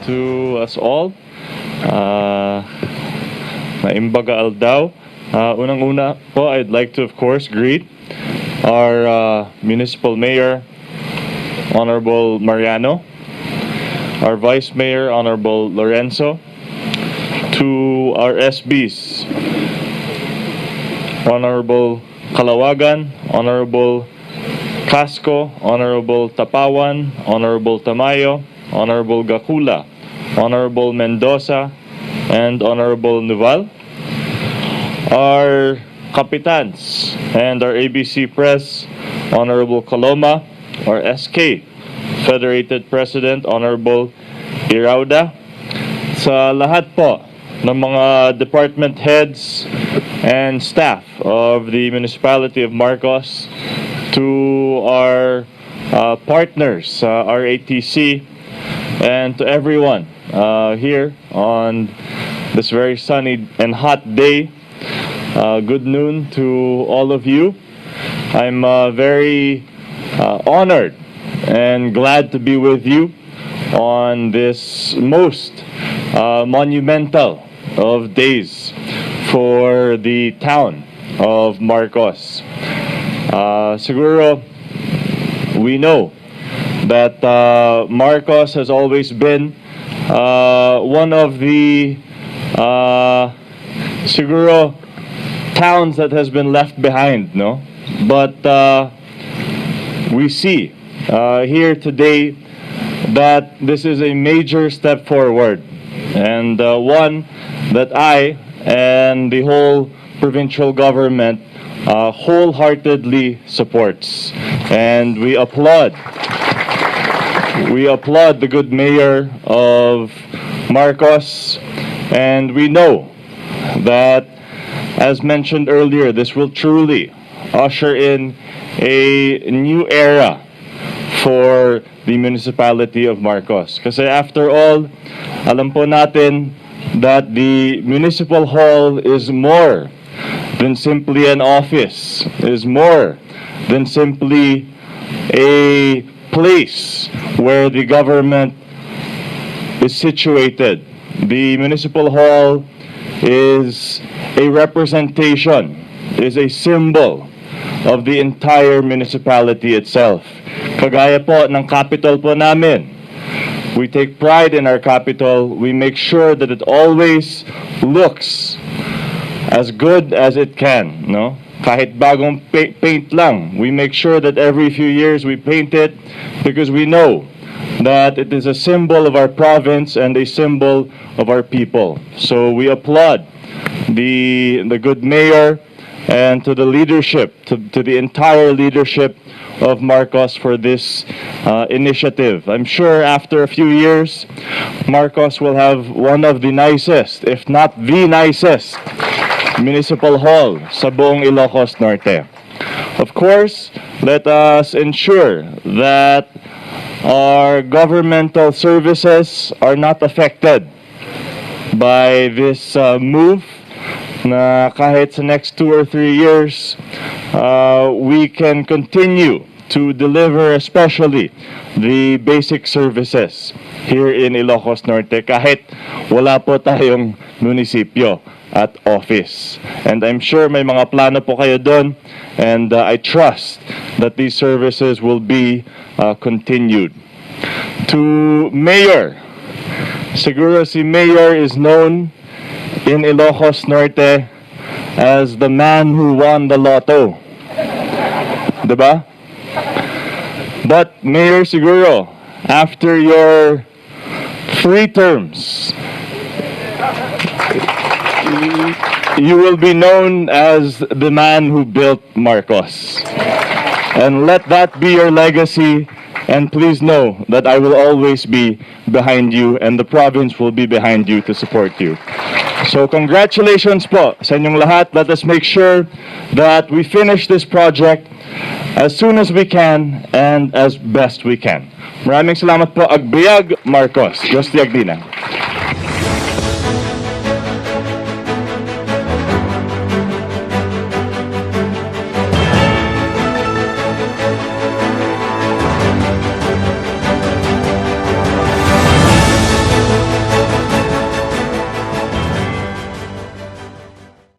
to us all. Naimbaga Aldao. Unang-una po, I'd like to of course greet our municipal mayor, Honorable Mariano, our vice mayor, Honorable Lorenzo, to our SBs, Honorable Kalawagan, Honorable Casco, Honorable Tapawan, Honorable Tamayo, Honorable Gakula, Honorable Mendoza, and Honorable Nuval, our Kapitans and our ABC Press, Honorable Coloma, our SK Federated President, Honorable Irauda, sa lahat po ng mga department heads and staff of the Municipality of Marcos, to our partners, RATC, and to everyone here on this very sunny and hot day. Good noon to all of you. I'm very honored and glad to be with you on this most monumental of days for the town of Marcos. Siguro, we know that Marcos has always been one of the siguro towns that has been left behind, no? But we see here today that this is a major step forward, and one that I and the whole provincial government wholeheartedly supports. And we applaud the good mayor of Marcos, and we know that, as mentioned earlier, this will truly usher in a new era for the municipality of Marcos. Kasi after all, alam po natin that the municipal hall is more than simply an office, is more than simply a place where the government is situated. The municipal hall is a representation, is a symbol of the entire municipality itself. Kagaya po ng capital po namin. We take pride in our capital. We make sure that it always looks as good as it can, no? Kahit bagong paint lang, we make sure that every few years we paint it, because we know that it is a symbol of our province and a symbol of our people. So we applaud the good mayor and to the leadership, to the entire leadership of Marcos for this initiative. I'm sure after a few years, Marcos will have one of the nicest, if not the nicest, municipal hall sa buong Ilocos Norte. Of course, let us ensure that our governmental services are not affected by this move, na kahit sa next 2 or 3 years, we can continue to deliver especially the basic services here in Ilocos Norte kahit wala po tayong munisipyo at office. And I'm sure may mga plano po kayo doon, and I trust that these services will be continued. To Mayor, siguro si Mayor is known in Ilocos Norte as the man who won the lotto. Diba? But Mayor, siguro, after your 3 terms, you will be known as the man who built Marcos. And let that be your legacy, and please know that I will always be behind you, and the province will be behind you to support you. So congratulations po sa inyong lahat. Let us make sure that we finish this project as soon as we can and as best we can. Maraming salamat po. Agbiag Marcos. Diyos Diagdina.